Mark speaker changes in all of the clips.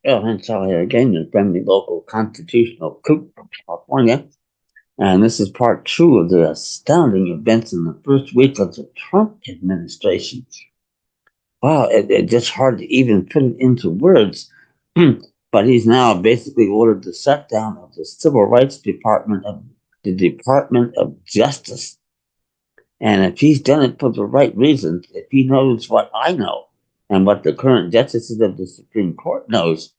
Speaker 1: Oh, and sorry again, your friendly local constitutional coop from California. And this is part two of the astounding events in the first week of the Trump administration. Wow, it's just hard to even put it into words. But he's now basically ordered the shutdown of the Civil Rights Department of the Department of Justice. And if he's done it for the right reasons, if he knows what I know and what the current justices of the Supreme Court knows,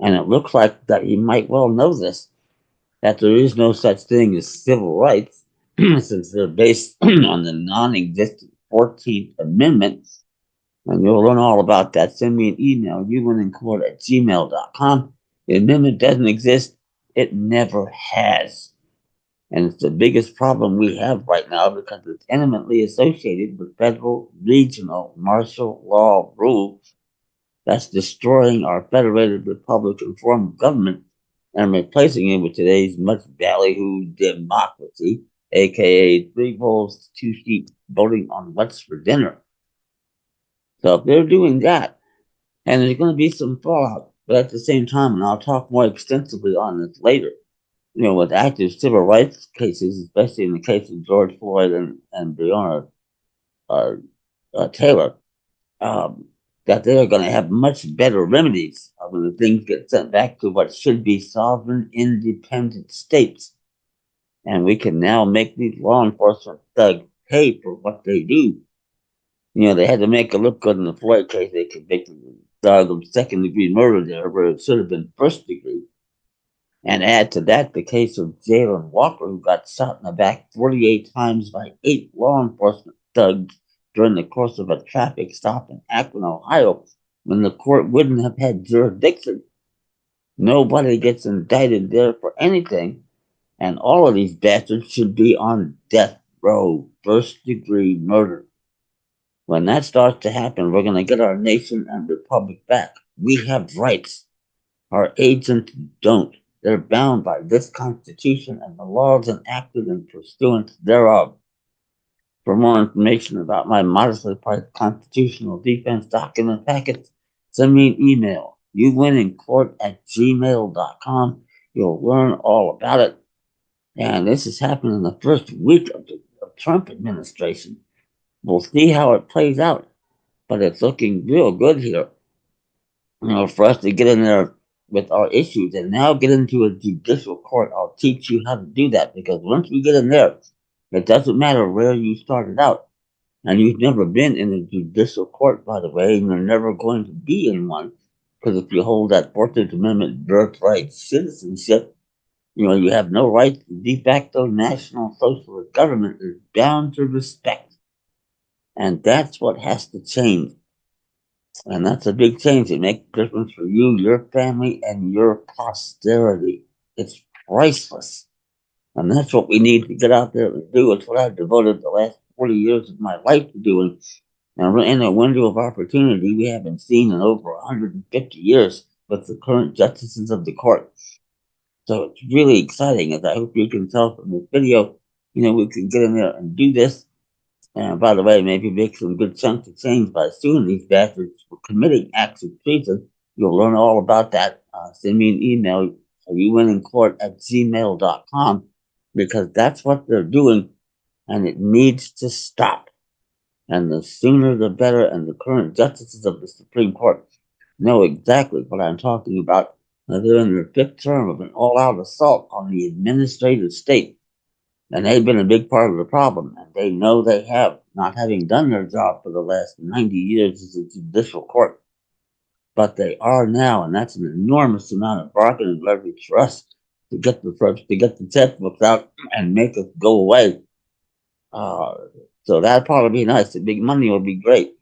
Speaker 1: and it looks like that he might well know this, that there is no such thing as civil rights, since they're based on the non-existent 14th Amendment. And you'll learn all about that. Send me an email, youwinnincourt@gmail.com. The amendment doesn't exist. It never has. And it's the biggest problem we have right now because it's intimately associated with federal, regional, martial law rules that's destroying our federated Republican form of government and replacing it with today's much ballyhooed democracy, aka three bulls, two sheep voting on what's for dinner. So if they're doing that, and there's going to be some fallout, but at the same time, and I'll talk more extensively on this later, with active civil rights cases, especially in the case of George Floyd and Breonna uh, Taylor, um, that they are going to have much better remedies when the things get sent back to what should be sovereign, independent states. And we can now make these law enforcement thugs pay for what they do. They had to make it look good in the Floyd case. They convicted the thug of second-degree murder there, where it should have been first degree. And add to that the case of Jalen Walker, who got shot in the back 48 times by 8 law enforcement thugs during the course of a traffic stop in Akron, Ohio, when the court wouldn't have had jurisdiction. Nobody gets indicted there for anything, and all of these bastards should be on death row, first degree murder. When that starts to happen, we're going to get our nation and republic back. We have rights. Our agents don't. They're bound by this Constitution and the laws enacted in pursuance thereof. For more information about my modestly priced constitutional defense document packets, send me an email, youwinnincourt@gmail.com. You'll learn all about it. And this is happening in the first week of the Trump administration. We'll see how it plays out, but it's looking real good here. For us to get in there with our issues and now get into a judicial court. I'll teach you how to do that because once we get in there, it doesn't matter where you started out. And you've never been in a judicial court, by the way, and you're never going to be in one. Because if you hold that 14th Amendment birthright citizenship, you have no right to de facto national socialist government is bound to respect. And that's what has to change. And that's a big change. It makes a difference for you, your family, and your posterity. It's priceless. And that's what we need to get out there and do. It's what I've devoted the last 40 years of my life to doing. And we're in a window of opportunity we haven't seen in over 150 years with the current justices of the court. So it's really exciting, as I hope you can tell from this video. We can get in there and do this. And by the way, maybe make some good chunks of change by suing these bastards for committing acts of treason. You'll learn all about that. Send me an email, youwinnincourt@gmail.com, because that's what they're doing, and it needs to stop. And the sooner the better, and the current justices of the Supreme Court know exactly what I'm talking about. They're in their fifth term of an all-out assault on the administrative state. And they've been a big part of the problem, and they know they have, not having done their job for the last 90 years as a judicial court. But they are now, and that's an enormous amount of bargaining leverage for us to get the checkbooks out and make us go away. So that'd probably be nice. The big money will be great.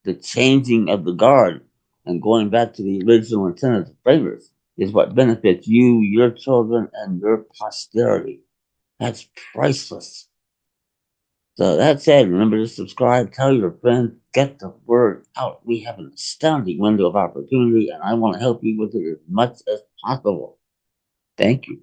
Speaker 1: The changing of the guard and going back to the original intent of the framers is what benefits you, your children, and your posterity. That's priceless. So that said, remember to subscribe, tell your friends, get the word out. We have an astounding window of opportunity, and I want to help you with it as much as possible. Thank you.